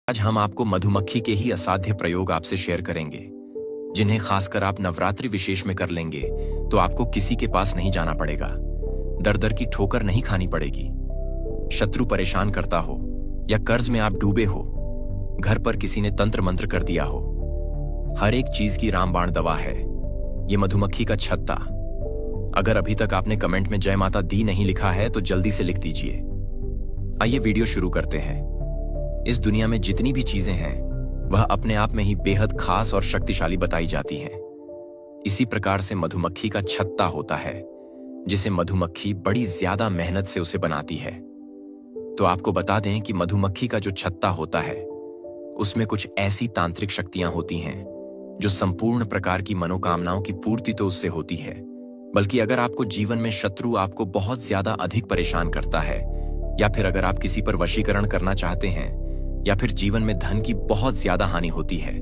आज हम आपको मधुमक्खी के ही असाध्य प्रयोग आपसे शेयर करेंगे, जिन्हें खासकर आप नवरात्रि विशेष में कर लेंगे तो आपको किसी के पास नहीं जाना पड़ेगा, दर दर की ठोकर नहीं खानी पड़ेगी। शत्रु परेशान करता हो या कर्ज में आप डूबे हो, घर पर किसी ने तंत्र मंत्र कर दिया हो, हर एक चीज की रामबाण दवा है ये मधुमक्खी का छत्ता। अगर अभी तक आपने कमेंट में जय माता दी नहीं लिखा है तो जल्दी से लिख दीजिए। आइए वीडियो शुरू करते हैं। इस दुनिया में जितनी भी चीजें हैं वह अपने आप में ही बेहद खास और शक्तिशाली बताई जाती हैं। इसी प्रकार से मधुमक्खी का छत्ता होता है, जिसे मधुमक्खी बड़ी ज्यादा मेहनत से उसे बनाती है। तो आपको बता दें कि मधुमक्खी का जो छत्ता होता है उसमें कुछ ऐसी तांत्रिक शक्तियां होती हैं जो संपूर्ण प्रकार की मनोकामनाओं की पूर्ति तो उससे होती है, बल्कि अगर आपको जीवन में शत्रु आपको बहुत ज्यादा अधिक परेशान करता है, या फिर अगर आप किसी पर वशीकरण करना चाहते हैं, या फिर जीवन में धन की बहुत ज्यादा हानि होती है,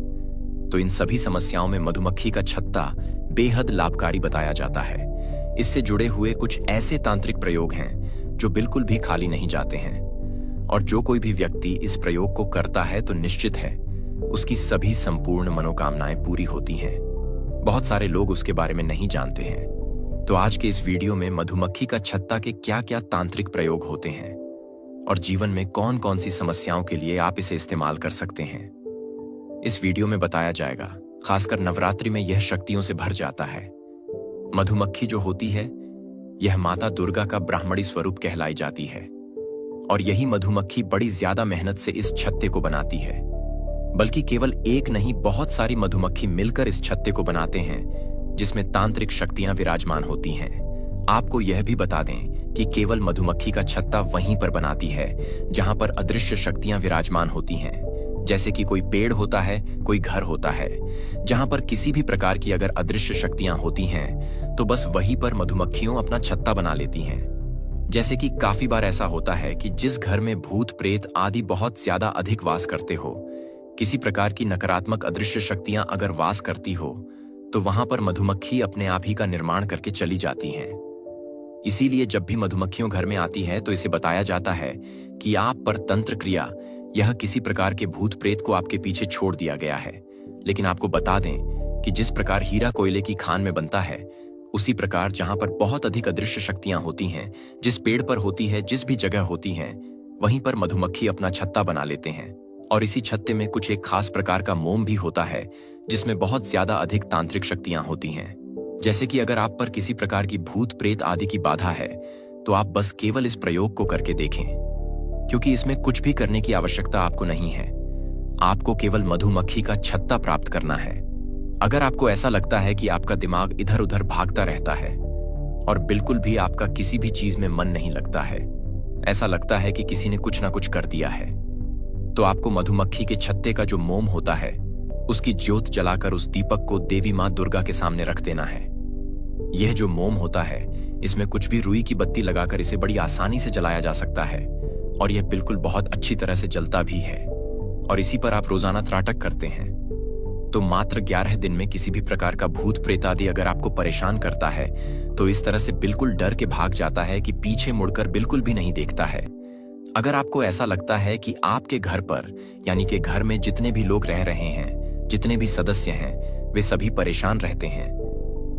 तो इन सभी समस्याओं में मधुमक्खी का छत्ता बेहद लाभकारी बताया जाता है। इससे जुड़े हुए कुछ ऐसे तांत्रिक प्रयोग हैं जो बिल्कुल भी खाली नहीं जाते हैं, और जो कोई भी व्यक्ति इस प्रयोग को करता है तो निश्चित है उसकी सभी संपूर्ण मनोकामनाएं पूरी होती हैं। बहुत सारे लोग उसके बारे में नहीं जानते हैं। तो आज के इस वीडियो में मधुमक्खी का छत्ता के क्या क्या तांत्रिक प्रयोग होते हैं और जीवन में कौन कौन सी समस्याओं के लिए आप इसे इस्तेमाल कर सकते हैं, इस वीडियो में बताया जाएगा। खासकर नवरात्रि में यह शक्तियों से भर जाता है। मधुमक्खी जो होती है यह माता दुर्गा का ब्राह्मणी स्वरूप कहलाई जाती है, और यही मधुमक्खी बड़ी ज्यादा मेहनत से इस छत्ते को बनाती है। बल्कि केवल एक नहीं, बहुत सारी मधुमक्खी मिलकर इस छत्ते को बनाते हैं, जिसमें तांत्रिक शक्तियां विराजमान होती हैं। आपको यह भी बता दें कि केवल मधुमक्खी का छत्ता वहीं पर बनाती है जहां पर अदृश्य शक्तियां विराजमान होती हैं। जैसे कि कोई पेड़ होता है, कोई घर होता है, जहां पर किसी भी प्रकार की अगर अदृश्य शक्तियां होती हैं तो बस वहीं पर मधुमक्खियों अपना छत्ता बना लेती हैं। जैसे कि काफी बार ऐसा होता है कि जिस घर में भूत प्रेत आदि बहुत ज्यादा अधिक वास करते हो, किसी प्रकार की नकारात्मक अदृश्य शक्तियां अगर वास करती हो, तो वहां पर मधुमक्खी अपने आप ही का निर्माण करके चली जाती हैं। इसीलिए जब भी मधुमक्खियों घर में आती है तो इसे बताया जाता है कि आप पर तंत्र क्रिया, यह किसी प्रकार के भूत प्रेत को आपके पीछे छोड़ दिया गया है। लेकिन आपको बता दें कि जिस प्रकार हीरा कोयले की खान में बनता है, उसी प्रकार जहां पर बहुत अधिक अदृश्य शक्तियां होती हैं, जिस पेड़ पर होती है, जिस भी जगह होती हैं, वहीं पर मधुमक्खी अपना छत्ता बना लेते हैं। और इसी छत्ते में कुछ एक खास प्रकार का मोम भी होता है, जिसमें बहुत ज्यादा अधिक तांत्रिक शक्तियां होती हैं। जैसे कि अगर आप पर किसी प्रकार की भूत प्रेत आदि की बाधा है तो आप बस केवल इस प्रयोग को करके देखें, क्योंकि इसमें कुछ भी करने की आवश्यकता आपको नहीं है। आपको केवल मधुमक्खी का छत्ता प्राप्त करना है। अगर आपको ऐसा लगता है कि आपका दिमाग इधर उधर भागता रहता है और बिल्कुल भी आपका किसी भी चीज में मन नहीं लगता है, ऐसा लगता है कि किसी ने कुछ ना कुछ कर दिया है, तो आपको मधुमक्खी के छत्ते का जो मोम होता है उसकी ज्योत जलाकर उस दीपक को देवी मां दुर्गा के सामने रख देना है। यह जो मोम होता है, इसमें कुछ भी रुई की बत्ती लगाकर इसे बड़ी आसानी से जलाया जा सकता है, और यह बिल्कुल बहुत अच्छी तरह से जलता भी है। और इसी पर आप रोजाना त्राटक करते हैं तो मात्र 11 दिन में किसी भी प्रकार का भूत प्रेत आदि अगर आपको परेशान करता है तो इस तरह से बिल्कुल डर के भाग जाता है कि पीछे मुड़कर बिल्कुल भी नहीं देखता है। अगर आपको ऐसा लगता है कि आपके घर पर, यानी कि घर में जितने भी लोग रह रहे हैं, जितने भी सदस्य हैं, वे सभी परेशान रहते हैं,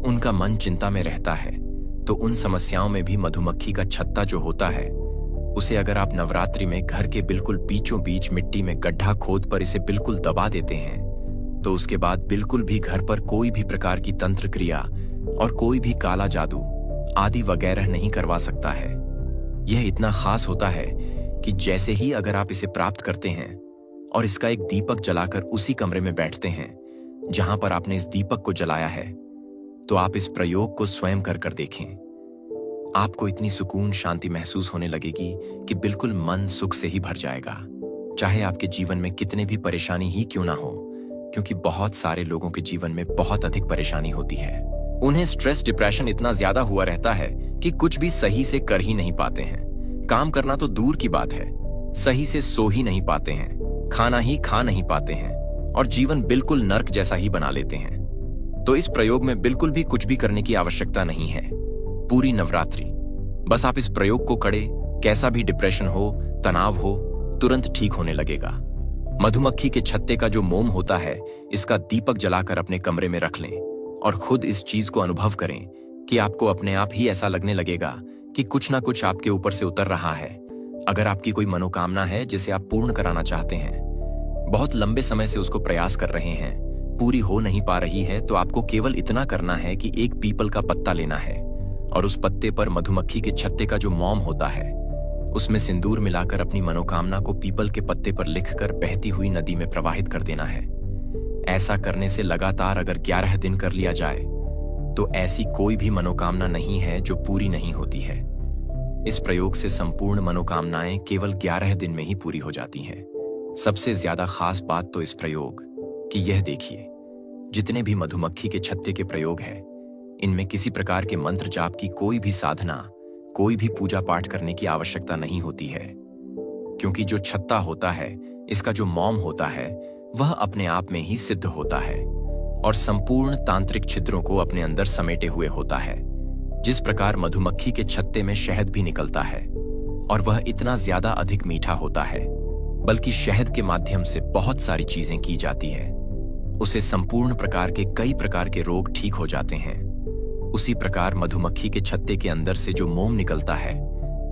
उनका मन चिंता में रहता है, तो उन समस्याओं में भी मधुमक्खी का छत्ता जो होता है, उसे अगर आप नवरात्रि में घर के बिल्कुल बीचों बीच मिट्टी में गड्ढा खोद पर इसे बिल्कुल दबा देते हैं, तो उसके बाद बिल्कुल भी घर पर कोई भी प्रकार की तंत्र क्रिया और कोई भी काला जादू आदि वगैरह नहीं करवा सकता है। यह इतना खास होता है कि जैसे ही अगर आप इसे प्राप्त करते हैं और इसका एक दीपक जलाकर उसी कमरे में बैठते हैं जहां पर आपने इस दीपक को जलाया है, तो आप इस प्रयोग को स्वयं कर देखें। आपको इतनी सुकून शांति महसूस होने लगेगी कि बिल्कुल मन सुख से ही भर जाएगा, चाहे आपके जीवन में कितने भी परेशानी ही क्यों ना हो, क्योंकि बहुत सारे लोगों के जीवन में बहुत अधिक परेशानी होती है। उन्हें स्ट्रेस डिप्रेशन इतना ज्यादा हुआ रहता है कि कुछ भी सही से कर ही नहीं पाते हैं। काम करना तो दूर की बात है, सही से सो ही नहीं पाते हैं, खाना ही खा नहीं पाते हैं, और जीवन बिल्कुल नर्क जैसा ही बना लेते हैं। तो इस प्रयोग में बिल्कुल भी कुछ भी करने की आवश्यकता नहीं है। पूरी नवरात्रि बस आप इस प्रयोग को करें, कैसा भी डिप्रेशन हो, तनाव हो, तुरंत ठीक होने लगेगा। मधुमक्खी के छत्ते का जो मोम होता है, इसका दीपक जलाकर अपने कमरे में रख लें और खुद इस चीज को अनुभव करें कि आपको अपने आप ही ऐसा लगने लगेगा कि कुछ ना कुछ आपके ऊपर से उतर रहा है। अगर आपकी कोई मनोकामना है जिसे आप पूर्ण कराना चाहते हैं, बहुत लंबे समय से उसको प्रयास कर रहे हैं, पूरी हो नहीं पा रही है, तो आपको केवल इतना करना है कि एक पीपल का पत्ता लेना है और उस पत्ते पर मधुमक्खी के छत्ते का जो मोम होता है उसमें सिंदूर मिलाकर अपनी मनोकामना को पीपल के पत्ते पर लिखकर बहती हुई नदी में प्रवाहित कर देना है। ऐसा करने से लगातार अगर 11 दिन कर लिया जाए तो ऐसी कोई भी मनोकामना नहीं है जो पूरी नहीं होती है। इस प्रयोग से संपूर्ण मनोकामनाएं केवल 11 दिन में ही पूरी हो जाती हैं। सबसे ज्यादा खास बात तो इस प्रयोग कि यह देखिए, जितने भी मधुमक्खी के छत्ते के प्रयोग हैं, इनमें किसी प्रकार के मंत्र जाप की कोई भी साधना, कोई भी पूजा पाठ करने की आवश्यकता नहीं होती है, क्योंकि जो छत्ता होता है, इसका जो मोम होता है, वह अपने आप में ही सिद्ध होता है और संपूर्ण तांत्रिक छिद्रों को अपने अंदर समेटे हुए होता है। जिस प्रकार मधुमक्खी के छत्ते में शहद भी निकलता है और वह इतना ज्यादा अधिक मीठा होता है, बल्कि शहद के माध्यम से बहुत सारी चीजें की जाती है, उसे संपूर्ण प्रकार के कई प्रकार के रोग ठीक हो जाते हैं। उसी प्रकार मधुमक्खी के छत्ते के अंदर से जो मोम निकलता है,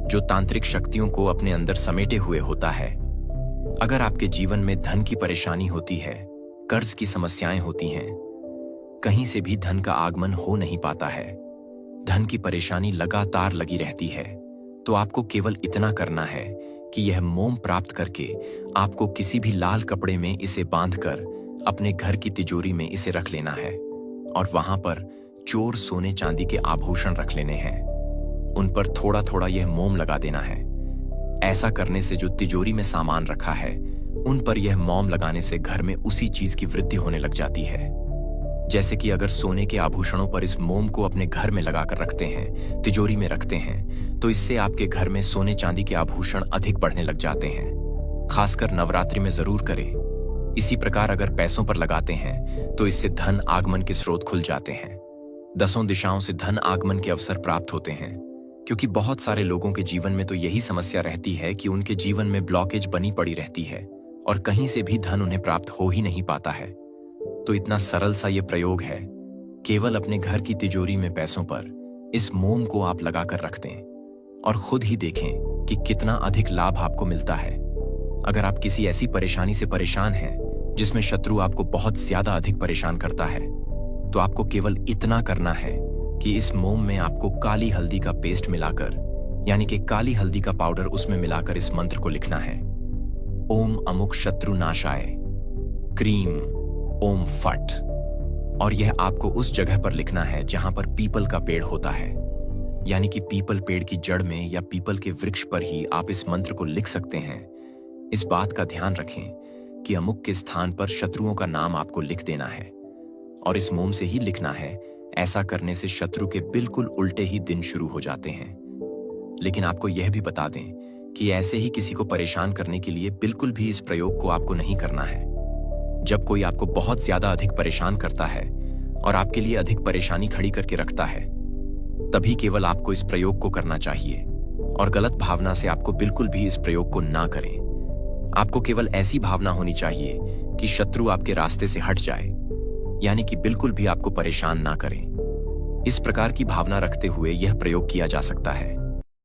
जो तांत्रिक शक्तियों को अपने अंदर समेटे हुए होता है। अगर आपके जीवन में धन की परेशानी होती है, कर्ज की समस्याएं होती हैं, कहीं से भी धन का आगमन हो नहीं पाता है, धन की परेशानी लगातार लगी रहती है, तो आपको केवल इतना करना है कि यह मोम प्राप्त करके आपको किसी भी लाल कपड़े में इसे बांधकर अपने घर की तिजोरी में इसे रख लेना है और वहां पर चोर सोने चांदी के आभूषण रख लेने हैं। उन पर थोड़ा थोड़ा यह मोम लगा देना है। ऐसा करने से जो तिजोरी में सामान रखा है, उन पर यह मोम लगाने से घर में उसी चीज की वृद्धि होने लग जाती है। जैसे कि अगर सोने के आभूषणों पर इस मोम को अपने घर में लगाकर रखते हैं, तिजोरी में रखते हैं, तो इससे आपके घर में सोने चांदी के आभूषण अधिक बढ़ने लग जाते हैं। खासकर नवरात्रि में जरूर करें। इसी प्रकार अगर पैसों पर लगाते हैं तो इससे धन आगमन के स्रोत खुल जाते हैं। 10 दिशाओं से धन आगमन के अवसर प्राप्त होते हैं, क्योंकि बहुत सारे लोगों के जीवन में तो यही समस्या रहती है कि उनके जीवन में ब्लॉकेज बनी पड़ी रहती है और कहीं से भी धन उन्हें प्राप्त हो ही नहीं पाता है। तो इतना सरल सा ये प्रयोग है, केवल अपने घर की तिजोरी में पैसों पर इस मोम को आप लगाकर रख दें और खुद ही देखें कि कितना अधिक लाभ आपको मिलता है। अगर आप किसी ऐसी परेशानी से परेशान हैं जिसमें शत्रु आपको बहुत ज्यादा अधिक परेशान करता है, तो आपको केवल इतना करना है कि इस मोम में आपको काली हल्दी का पेस्ट मिलाकर, यानी कि काली हल्दी का पाउडर उसमें मिलाकर इस मंत्र को लिखना है। ओम अमुक शत्रु नाशाय क्रीम ओम फट। और यह आपको उस जगह पर लिखना है जहां पर पीपल का पेड़ होता है, यानी कि पीपल पेड़ की जड़ में या पीपल के वृक्ष पर ही आप इस मंत्र को लिख सकते हैं। इस बात का ध्यान रखें कि अमुक के स्थान पर शत्रुओं का नाम आपको लिख देना है और इस मोम से ही लिखना है। ऐसा करने से शत्रु के बिल्कुल उल्टे ही दिन शुरू हो जाते हैं। लेकिन आपको यह भी बता दें कि ऐसे ही किसी को परेशान करने के लिए बिल्कुल भी इस प्रयोग को आपको नहीं करना है। जब कोई आपको बहुत ज्यादा अधिक परेशान करता है और आपके लिए अधिक परेशानी खड़ी करके रखता है, तभी केवल आपको इस प्रयोग को करना चाहिए और गलत भावना से आपको बिल्कुल भी इस प्रयोग को ना करें। आपको केवल ऐसी भावना होनी चाहिए कि शत्रु आपके रास्ते से हट जाए, यानी कि बिल्कुल भी आपको परेशान ना करें। इस प्रकार की भावना रखते हुए यह प्रयोग किया जा सकता है।